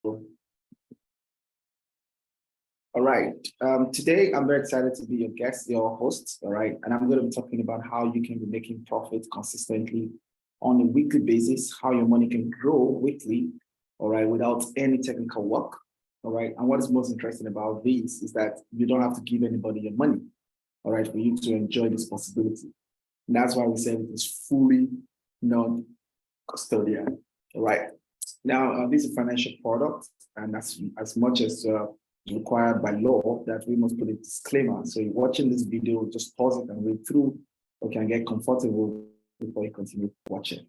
All right. Today, I'm very excited to be your guest, your host. All right. And I'm going to be talking about how you can be making profit consistently on a weekly basis, how your money can grow weekly, all right, without any technical work. All right. And what is most interesting about this is that you don't have to give anybody your money, all right, for you to enjoy this possibility. And that's why we say it is fully non-custodial. All right. Now, this is a financial product, and as much as required by law, that we must put a disclaimer. So you're watching this video, just pause it and read through, okay, and get comfortable before you continue watching.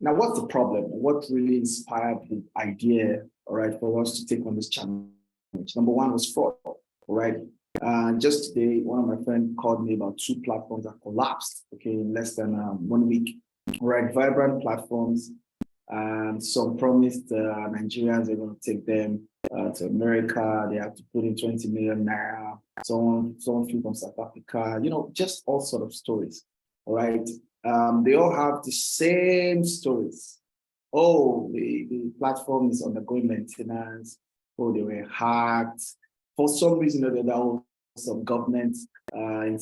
Now, what's the problem? What really inspired the idea, all right, for us to take on this challenge? Number one was fraud, all right? Just today, one of my friends called me about 2 platforms that collapsed, okay, in less than 1 week. All right, vibrant platforms. Some promised Nigerians are going to take them to America. They have to put in 20 million naira. Someone flew from South Africa. Just all sort of stories. All right. They all have the same stories. Oh, the platform is undergoing maintenance. Oh, they were hacked. For some reason or the other, some government in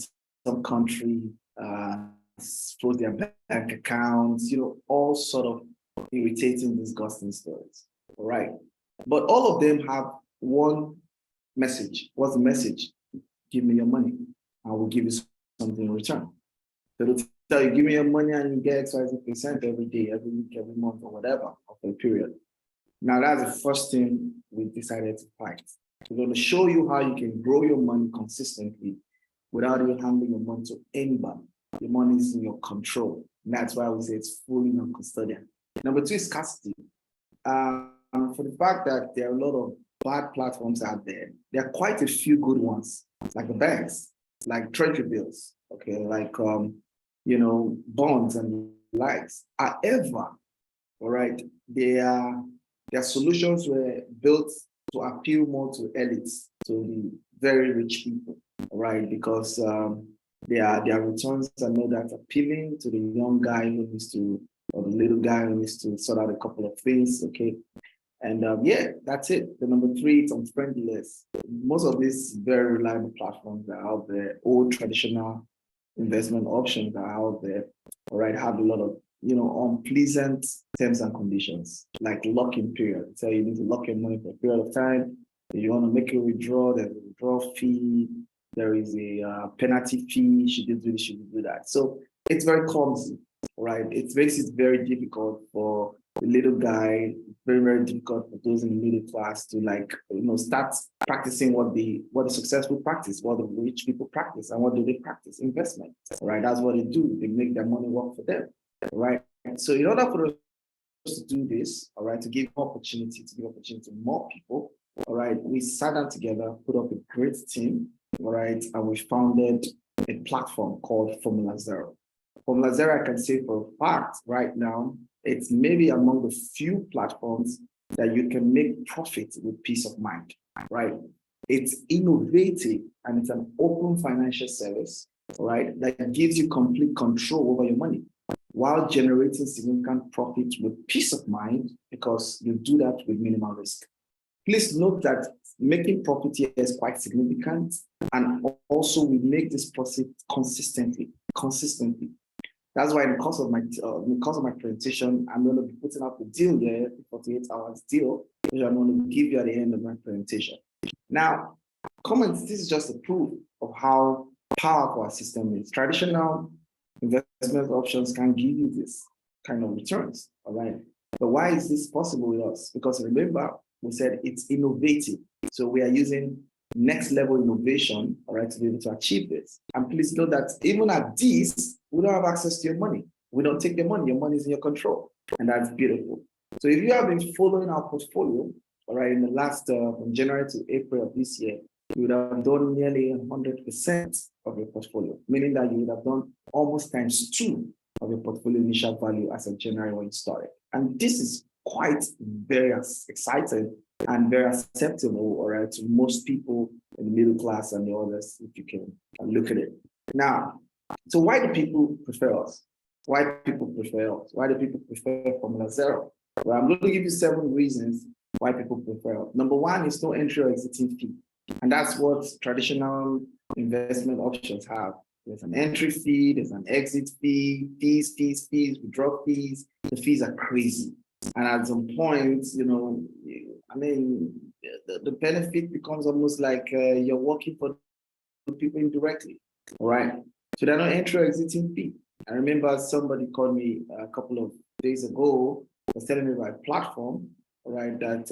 some country froze their bank accounts. All sort of irritating, disgusting stories. All right. But all of them have one message. What's the message? Give me your money. I will give you something in return. They'll tell you, give me your money and you get XYZ% every day, every week, every month, or whatever, of a period. Now, that's the first thing we decided to fight. We're going to show you how you can grow your money consistently without you handing your money to anybody. Your money is in your control. And that's why we say it's fully non-custodial. Number 2 is scarcity. For the fact that there are a lot of bad platforms out there, there are quite a few good ones, like the banks, like treasury bills, okay, like bonds and likes. However, all right, their solutions were built to appeal more to elites, to the very rich people, all right, because their returns are not that appealing to the young guy who needs to, or the little guy who needs to sort out a couple of things, okay? And that's it. The number 3, it's unfriendliness. Most of these very reliable platforms that are out there, old traditional investment options that are out there, all right, have a lot of, unpleasant terms and conditions, like lock-in period. So you need to lock your money for a period of time. If you want to make a withdrawal, there's a withdrawal fee. There is a penalty fee. Should you do this, should you do that? So it's very clumsy, right? It makes it very difficult for the little guy, very, very difficult for those in the middle class to start practicing what the successful practice, what the rich people practice. And what do they practice? Investment, right? That's what they do. They make their money work for them, right? And so in order for us to do this, all right, to give opportunity to more people, all right, we sat down together, put up a great team, all right, and we founded a platform called FormulaZero. FormulaZero, I can say for a fact right now, it's maybe among the few platforms that you can make profit with peace of mind, right? It's innovative and it's an open financial service, right, that gives you complete control over your money while generating significant profit with peace of mind, because you do that with minimal risk. Please note that making profit here is quite significant, and also we make this profit consistently. That's why in the course of my presentation, I'm going to be putting up a deal here, a 48 hours deal, which I'm going to give you at the end of my presentation. Now, comments, this is just a proof of how powerful our system is. Traditional investment options can give you this kind of returns, all right? But why is this possible with us? Because remember, we said it's innovative. So we are using next level innovation, all right, to be able to achieve this. And please know that even at this, we don't have access to your money. We don't take your money. Your money is in your control. And that's beautiful. So if you have been following our portfolio, all right, in the last, from January to April of this year, you would have done nearly 100% of your portfolio, meaning that you would have done almost ×2 of your portfolio initial value as of January when you started. And this is quite very exciting and very acceptable, all right, to most people in the middle class and the others, if you can look at it. Now, so why do people prefer us? Why do people prefer us? Why do people prefer FormulaZero? Well, I'm going to give you 7 reasons why people prefer. Number one is no entry or exiting fee. And that's what traditional investment options have. There's an entry fee, there's an exit fee, fees, withdrawal fees. The fees are crazy. And at some point, I mean, the benefit becomes almost like you're working for the people indirectly, all right? So there are no entry or exiting fee. I remember somebody called me a couple of days ago, was telling me about a platform, all right, that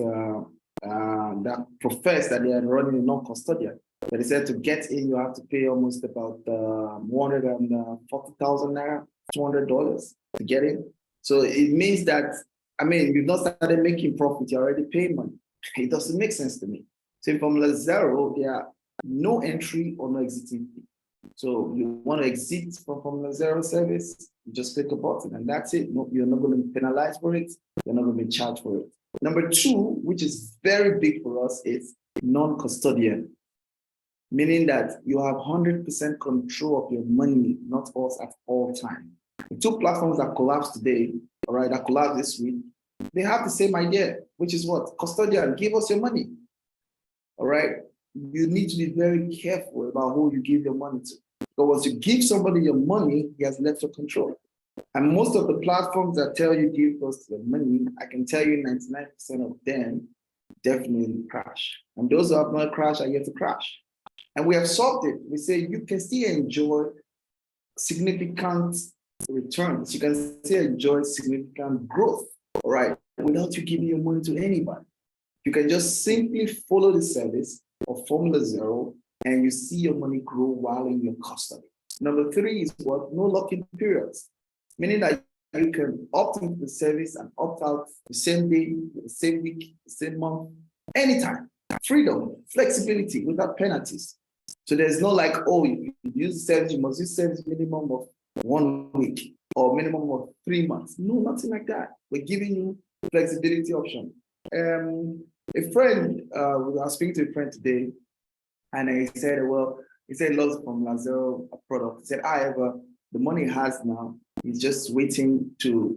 professed that they are running a non-custodian. But they said to get in, you have to pay almost about 140,000 naira, $200 to get in. So it means that, I mean, you've not started making profit, you're already paying money. It doesn't make sense to me. So in FormulaZero, there are no entry or no exiting fee. So you want to exit from FormulaZero service, you just click a button and that's it. No, you're not going to be penalized for it. You're not going to be charged for it. Number two, which is very big for us, is non-custodian, meaning that you have 100% control of your money, not us at all time. The two platforms that collapsed today, all right, that collapsed this week, they have the same idea, which is what? Custodian, give us your money, all right? You need to be very careful about who you give your money to. But once you give somebody your money, he has left your control. And most of the platforms that tell you give us the money, I can tell you 99% of them definitely crash. And those who have not crashed are yet to crash. And we have solved it. We say you can still enjoy significant returns. You can still enjoy significant growth, all right, without you giving your money to anybody. You can just simply follow the service of FormulaZero and you see your money grow while in your custody. Number three is what? No lock-in periods, meaning that you can opt into the service and opt out the same day, the same week, the same month, anytime. Freedom, flexibility without penalties. So there's no like, oh, you use the service, you must use service minimum of 1 week or minimum of 3 months. No, nothing like that. We're giving you flexibility option. A friend, I was speaking to a friend today, and he said, well, he said lots from FormulaZero product. He said, however, the money he has now, he's just waiting to,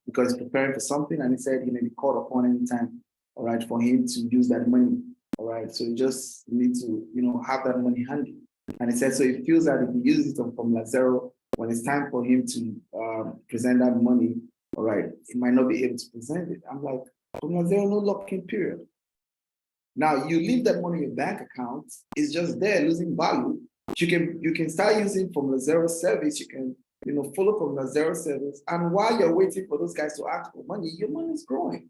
because he's preparing for something, and he said he may be called upon anytime, all right, for him to use that money, all right? So you just need to, have that money handy. And he said, so he feels that if he uses it on FormulaZero, when it's time for him to present that money, all right, he might not be able to present it. I'm like, FormulaZero, no lock-in period. Now you leave that money in your bank account, it's just there losing value. You can start using FormulaZero service, you can follow FormulaZero service, and while you're waiting for those guys to ask for money, your money is growing.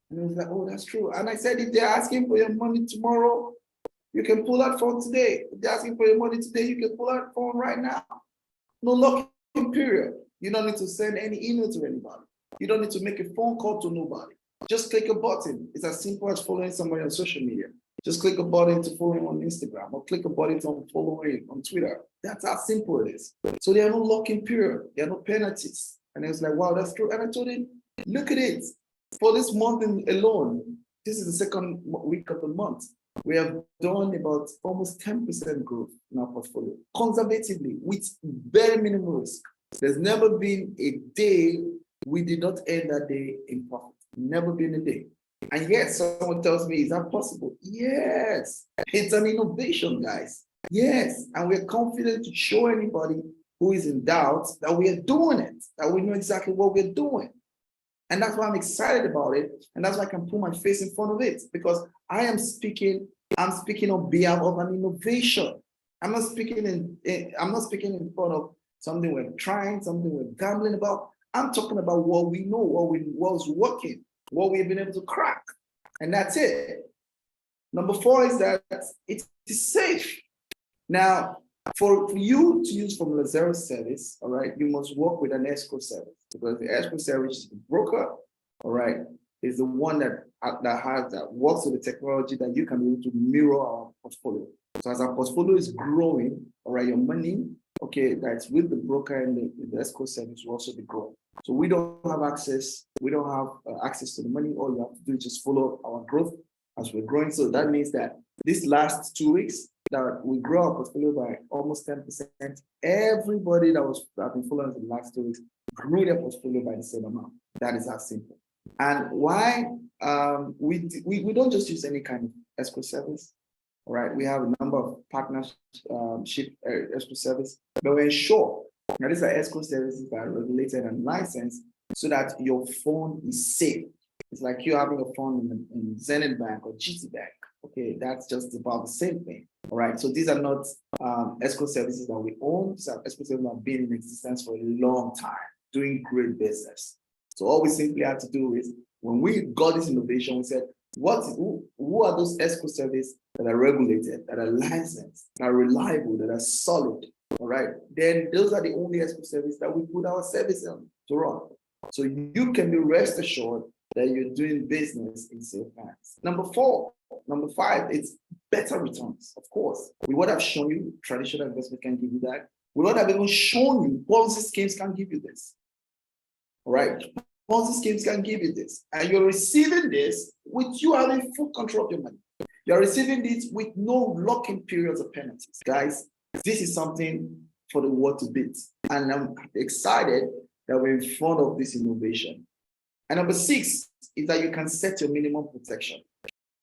And I was like, oh, that's true. And I said, if they're asking for your money tomorrow, you can pull that phone today. If they're asking for your money today, you can pull that phone right now. No lock-in period. You don't need to send any email to anybody. You don't need to make a phone call to nobody. Just click a button. It's as simple as following somebody on social media. Just click a button to follow him on Instagram, or click a button to follow him on Twitter. That's how simple it is. So there are no lock-in period. There are no penalties. And he was like, wow, that's true. And I told him, look at it. For this month alone, this is the second week of the month. We have done about almost 10% growth in our portfolio, conservatively, with very minimal risk. There's never been a day we did not end that day in profit. Never been a day. And yet someone tells me, is that possible? Yes. It's an innovation, guys. Yes. And we're confident to show anybody who is in doubt that we are doing it, that we know exactly what we're doing. And that's why I'm excited about it. And that's why I can put my face in front of it, because I'm speaking on behalf of an innovation. I'm not speaking in front of something we're trying, something we're gambling about. I'm talking about what we know, what's working, what we've been able to crack. And that's it. Number 4 is that it is safe. Now, for you to use FormulaZero service, all right, you must work with an escrow service, because the escrow service is the broker, all right, is the one that works with the technology that you can be able to mirror our portfolio. So as our portfolio is growing, all right, your money, okay, that's with the broker and the escrow service will also be growing. So we don't have access to the money. All you have to do is just follow our growth as we're growing. So that means that this last 2 weeks, that we grow our portfolio by almost 10%. Everybody that have been following us in the last 2 weeks grew their portfolio by the same amount. That is how simple. And why we don't just use any kind of escrow service. All right, we have a number of partnership escrow service, but we ensure that these are escrow services that are regulated and licensed so that your fund is safe. It's like you having a fund in Zenith Bank or GT Bank. Okay, that's just about the same thing. All right, so these are not escrow services that we own. These are escrow services that have been in existence for a long time, doing great business. So all we simply had to do is, when we got this innovation, we said, who are those escrow services that are regulated, that are licensed, that are reliable, that are solid? All right, then those are the only escrow services that we put our service on to run. So you can be rest assured that you're doing business in safe hands. Number five, it's better returns. Of course, we would have shown you traditional investment can give you that. We would have even shown you policy schemes can give you this. All right, policy schemes can give you this, and you're receiving this with you having full control of your money. You're receiving this with no lock-in periods or penalties. Guys, this is something for the world to beat, and I'm excited that we're in front of this innovation. And number 6 is that you can set your minimum protection.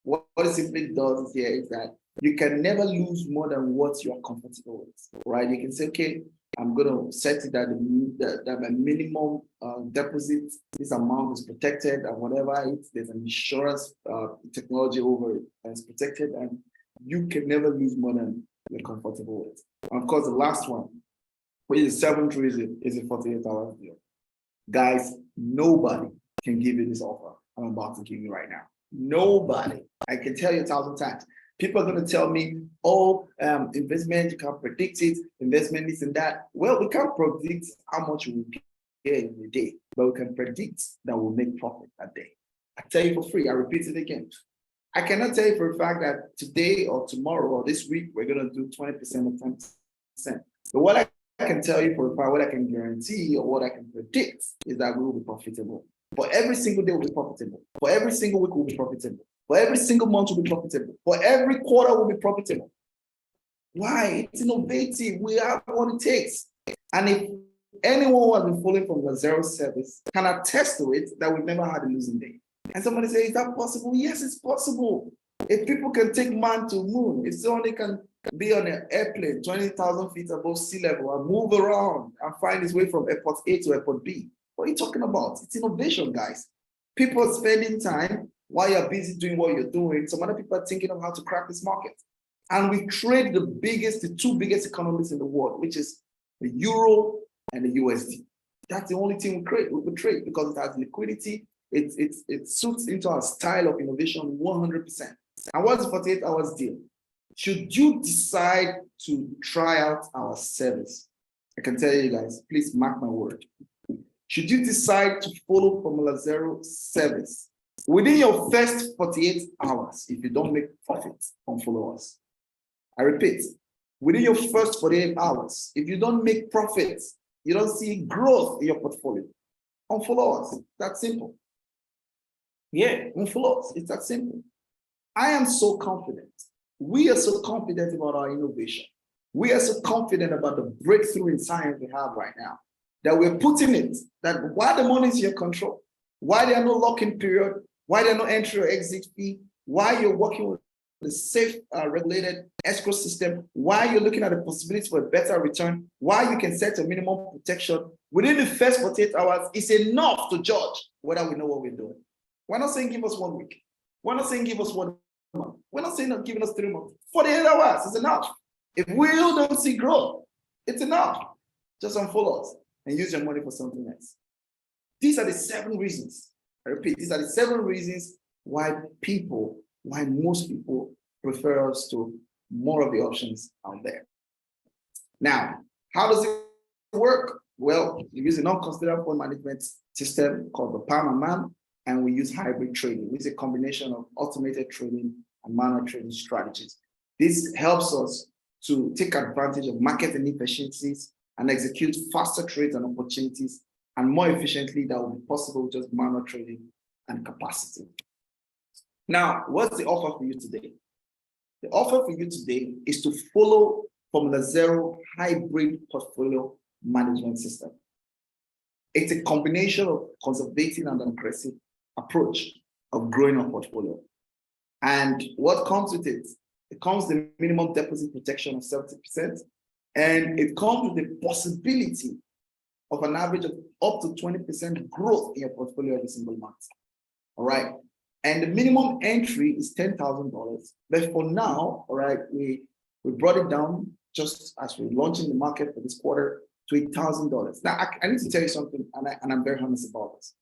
What it simply does here is that you can never lose more than what you are comfortable with, right? You can say, okay, I'm going to set it that my minimum deposit, this amount is protected, and whatever there's an insurance technology over it that's protected, and you can never lose more than you're comfortable with. And of course, the last one, which is the 7th reason, is a 48-hour deal. Guys, nobody can give you this offer I'm about to give you right now. Nobody. I can tell you 1,000 times. People are going to tell me, oh, investment, you can't predict it, investment, this and that. Well, we can't predict how much we will get in a day, but we can predict that we'll make profit that day. I tell you for free, I repeat it again. I cannot tell you for a fact that today or tomorrow or this week, we're going to do 20% or 10%. But what I can tell you for a fact, what I can guarantee or what I can predict is that we will be profitable. For every single day, we'll be profitable. For every single week, we'll be profitable. For every single month, we'll be profitable. For every quarter, we'll be profitable. Why? It's innovative. We have what it takes. And if anyone who has been following FormulaZero service can attest to it, that we've never had a losing day. And somebody say, is that possible? Yes, it's possible. If people can take man to moon, if somebody can be on an airplane 20,000 feet above sea level and move around and find his way from airport A to airport B, what are you talking about? It's innovation, guys. People are spending time while you're busy doing what you're doing. Some other people are thinking of how to crack this market. And we trade the 2 biggest economies in the world, which is the euro and the USD. That's the only thing we trade because it has liquidity. It suits into our style of innovation 100%. And what's the 48 hours deal? Should you decide to try out our service, I can tell you guys, please mark my word. Should you decide to follow FormulaZero service, within your first 48 hours, if you don't make profit, unfollow us. I repeat, within your first 48 hours, if you don't make profits, you don't see growth in your portfolio, unfollow us. That's simple. Yeah, unfollow us. It's that simple. I am so confident. We are so confident about our innovation. We are so confident about the breakthrough in science we have right now, that we're putting it, that while the money is in your control, why there are no lock-in period, why there are no entry or exit fee, why you're working with the safe regulated escrow system, why you're looking at the possibility for a better return, why you can set a minimum protection within the first 48 hours is enough to judge whether we know what we're doing. We're not saying give us 1 week. We're not saying give us 1 month. We're not saying not giving us 3 months. 48 hours is enough. If we don't see growth, it's enough. Just unfollow us and use your money for something else. These are the 7 reasons. I repeat, these are the 7 reasons why most people prefer us to more of the options out there. Now, how does it work? Well, we use a non-custodial fund management system called the PAM, and we use hybrid trading, which is a combination of automated trading and manual trading strategies. This helps us to take advantage of market inefficiencies and execute faster trades and opportunities, and more efficiently that will be possible with just manual trading and capacity. Now, what's the offer for you today? The offer for you today is to follow FormulaZero hybrid portfolio management system. It's a combination of conservative and aggressive approach. of growing a portfolio. And what comes with it? It comes with the minimum deposit protection of 70%, and it comes with the possibility of an average of up to 20% growth in your portfolio every single month. All right. And the minimum entry is $10,000. But for now, all right, we brought it down just as we're launching the market for this quarter to $8,000. Now, I need to tell you something, and I'm very honest about this.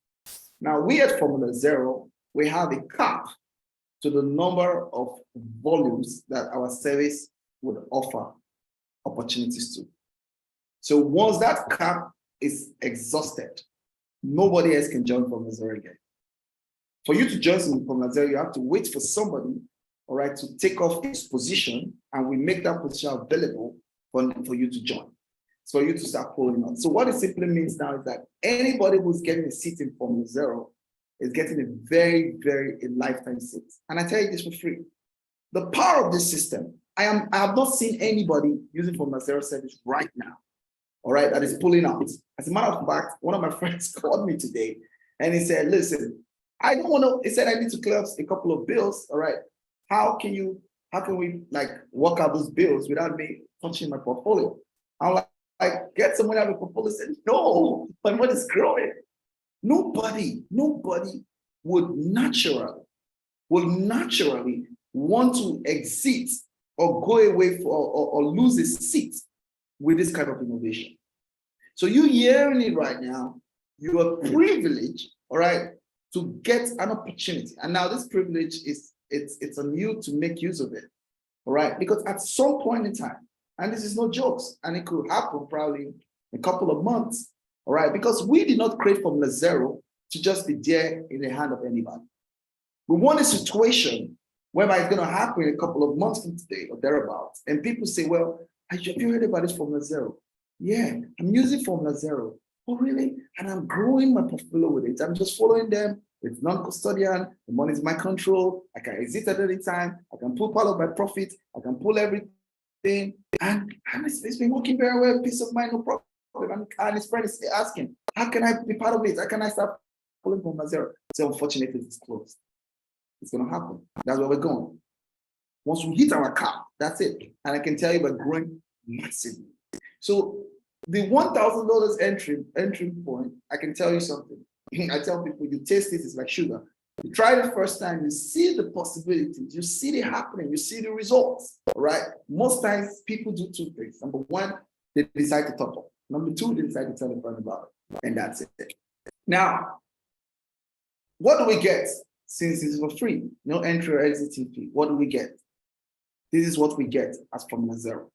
Now, we at FormulaZero, we have a cap to the number of volumes that our service would offer opportunities to. So once that cap is exhausted, nobody else can join FormulaZero again. For you to join FormulaZero, you have to wait for somebody, all right, to take off his position, and we make that position available for you to join. It's for you to start pulling on. So what it simply means now is that anybody who's getting a seat in FormulaZero is getting a very, very lifetime seat. And I tell you this for free. The power of this system, I have not seen anybody using FormulaZero service right now, all right, that is pulling out. As a matter of fact, one of my friends called me today and he said, listen, I don't want to, he said, I need to clear up a couple of bills, all right. How can we like work out those bills without me touching my portfolio? I'm like, get some money out of the portfolio. He said, no, my money's growing. Nobody would naturally want to exit or go away or lose a seat with this kind of innovation. So you hearing it right now, you are privileged, all right, to get an opportunity. And now this privilege it's on you to make use of it, all right? Because at some point in time, and this is no jokes, and it could happen probably in a couple of months, all right? Because we did not create FormulaZero to just be there in the hand of anybody. We want a situation whereby it's going to happen in a couple of months from today or thereabouts, and people say, well, have you heard about this FormulaZero? Yeah, I'm using FormulaZero. Oh, really? And I'm growing my portfolio with it. I'm just following them. It's non-custodian. The money is my control. I can exit at any time. I can pull part of my profit. I can pull everything. And it's been working very well. Peace of mind, no problem. And his friend is asking, how can I be part of it? How can I start pulling FormulaZero? So unfortunately, it's closed. It's going to happen. That's where we're going. Once we hit our cap, that's it. And I can tell you we're growing massively. So the $1,000 entry point, I can tell you something. I tell people, you taste it, it's like sugar. You try it the first time, you see the possibilities, you see it happening, you see the results, all right? Most times people do two things. Number one, they decide to top up. Number two, they decide to tell a friend about it, and that's it. Now, what do we get since it's for free? No entry or exiting fee. What do we get? This is what we get as FormulaZero.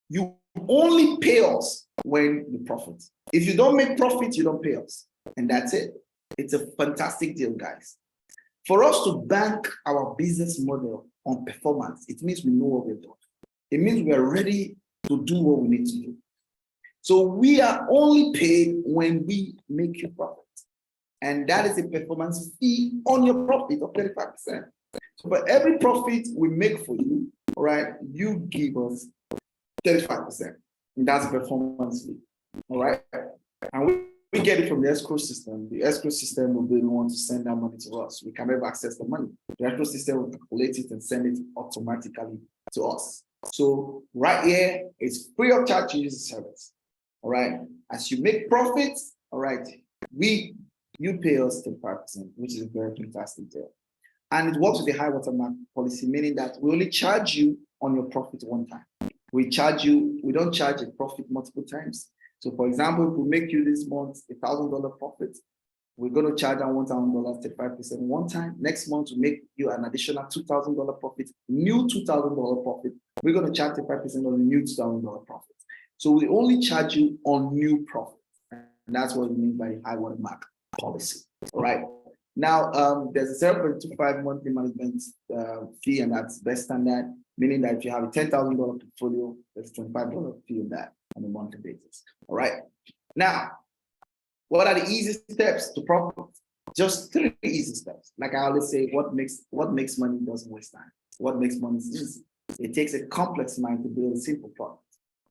You only pay us when you profit. If you don't make profit, you don't pay us. And that's it. It's a fantastic deal, guys. For us to bank our business model on performance, it means we know what we're doing. It means we are ready to do what we need to do. So we are only paid when we make you profit. And that is a performance fee on your profit of 35%. So for every profit we make for you, all right, you give us 35%. And that's a performance fee. All right. And we get it from the escrow system. The escrow system will be the one to send that money to us. We can never access the money. The escrow system will calculate it and send it automatically to us. So right here, it's free of charge to use the service. All right. As you make profits, all right, you pay us 35%, which is a very fantastic deal. And it works with the high watermark policy, meaning that we only charge you on your profit one time. We don't charge a profit multiple times. So for example, if we make you this month $1,000 profit, we're going to charge on $1,000, 35% one time. Next month, we make you an additional $2,000 profit, new $2,000 profit. We're going to charge 35% on the new $2,000 profit. So we only charge you on new profit. And that's what we mean by high watermark policy. All right. Now, there's a 0.25 monthly management fee, and that's best standard, meaning that if you have a $10,000 portfolio, there's a $25 fee on that on a monthly basis. All right. Now, what are the easy steps to profit? Just 3 easy steps. Like I always say, what makes money doesn't waste time. What makes money is easy. It takes a complex mind to build a simple product.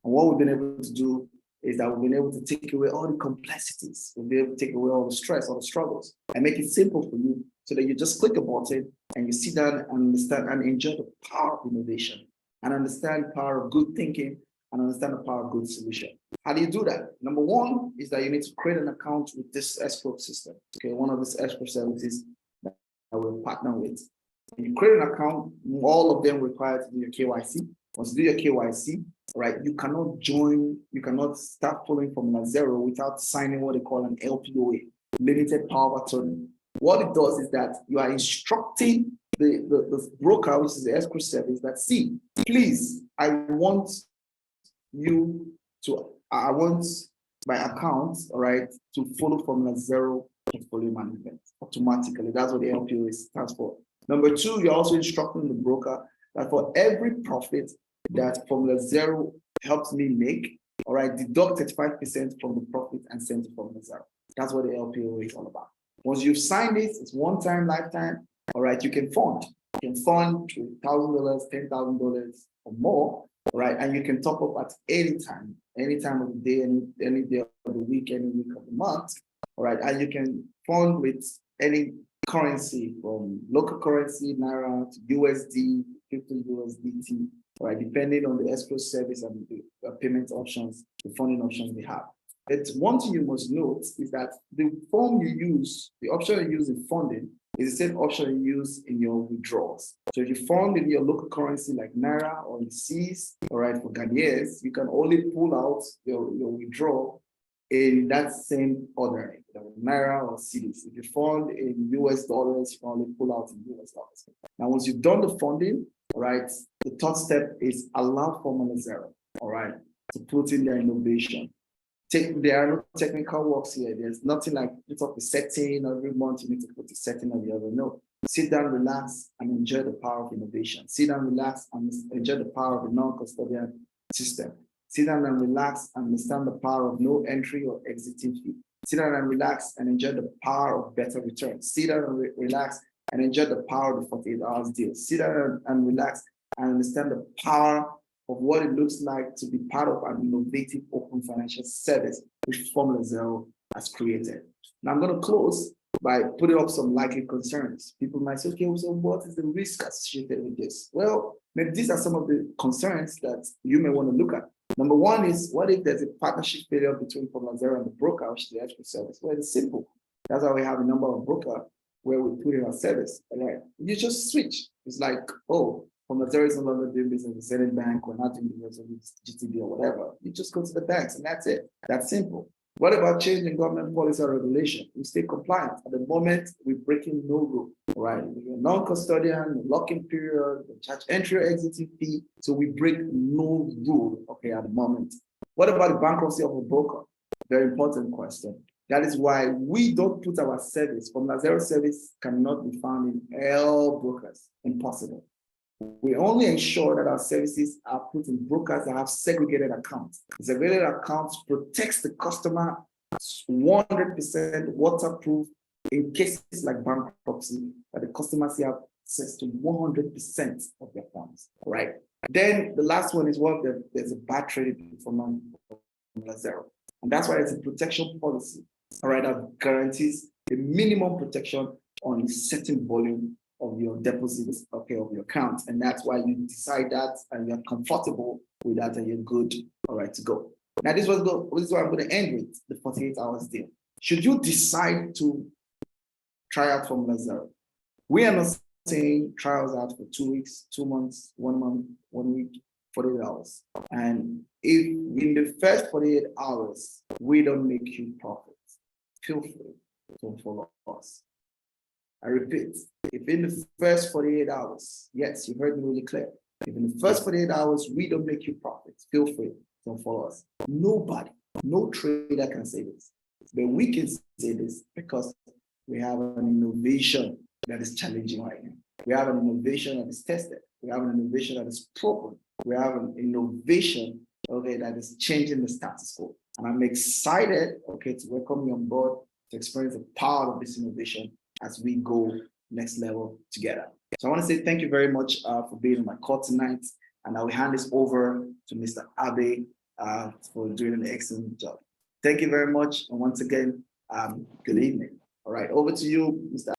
And what we've been able to do is that we've been able to take away all the complexities. We'll be able to take away all the stress, all the struggles, and make it simple for you so that you just click a button and you sit down and understand and enjoy the power of innovation and understand the power of good thinking and understand the power of good solution. How do you do that? Number one is that you need to create an account with this escrow system. Okay, one of these escrow services that we'll partner with. You create an account, all of them require to do your KYC. Once you do your KYC, right, you cannot join, you cannot start following FormulaZero without signing what they call an LPOA, limited power of attorney. What it does is that you are instructing the broker, which is the escrow service, that see, please, I want my account, all right, to follow FormulaZero portfolio management automatically. That's what the LPOA stands for. Number two, you're also instructing the broker that for every profit that FormulaZero helps me make, all right, deduct 35% from the profit and send to FormulaZero. That's what the LPOA is all about. Once you've signed this, it's one time, lifetime, all right, you can fund. You can fund $1,000, $10,000 or more, all right, and you can top up at any time of the day, any day of the week, any week of the month, all right, and you can fund with any currency from local currency, Naira, to USD, crypto USDT, right? Depending on the escrow service and the payment options, the funding options they have. But one thing you must note is that the form you use, the option you use in funding is the same option you use in your withdrawals. So if you fund in your local currency like Naira or the C's, all right, for Ghanaians, you can only pull out your withdrawal in that same order, Naira or cedis. If you fund in US dollars, you can only pull out in US dollars. Now, once you've done the funding, all right, the third step is allow FormulaZero, all right, to put in their innovation. There are no technical works here. There's nothing like put up a setting every month. You need to put a setting or the other. No, sit down, relax, and enjoy the power of innovation. Sit down, relax, and enjoy the power of the non-custodial system. Sit down and relax and understand the power of no entry or exiting fee. Sit down and relax and enjoy the power of better returns. Sit down and relax and enjoy the power of the 48 hours deal. Sit down and relax and understand the power of what it looks like to be part of an innovative open financial service which FormulaZero has created. Now I'm going to close by putting up some likely concerns. People might say, okay, so what is the risk associated with this? Well, maybe these are some of the concerns that you may want to look at. Number one is, what if there's a partnership failure between FormulaZero and the broker, which is the escrow service? Well, it's simple. That's why we have a number of broker where we put in our service. Right? You just switch. It's like, oh, FormulaZero is no longer doing business with Zenith Bank, we're not doing business with GTB or whatever. You just go to the banks and that's it. That's simple. What about changing government policy or regulation? We stay compliant. At the moment, we're breaking no rule, right? We're non-custodian, lock-in period, we charge entry or exiting fee, so we break no rule, okay, at the moment. What about the bankruptcy of a broker? Very important question. That is why we don't put our service, FormulaZero service cannot be found in all brokers, impossible. We only ensure that our services are put in brokers that have segregated accounts. Segregated accounts protects the customer 100% waterproof in cases like bankruptcy, that the customers have access to 100% of their funds, right? Then the last one is there's a bad trading from FormulaZero. And that's why it's a protection policy, all right, that guarantees a minimum protection on a certain volume of your deposits, okay, of your account. And that's why you decide that and you're comfortable with that and you're good, all right, to go. Now, this is what I'm going to end with, the 48 hours deal. Should you decide to try out FormulaZero, we are not saying trials out for 2 weeks, 2 months, 1 month, 1 week, 48 hours. And if in the first 48 hours, we don't make you profit, feel free to follow us. I repeat, if in the first 48 hours, yes, you heard me really clear. If in the first 48 hours, we don't make you profit, feel free to follow us. Nobody, no trader can say this. But we can say this because we have an innovation that is challenging right now. We have an innovation that is tested. We have an innovation that is proven. We have an innovation, okay, that is changing the status quo. And I'm excited, okay, to welcome you on board to experience the power of this innovation as we go next level together. So I want to say thank you very much for being on my call tonight. And I will hand this over to Mr. Abe for doing an excellent job. Thank you very much. And once again, good evening. All right, over to you, Mr.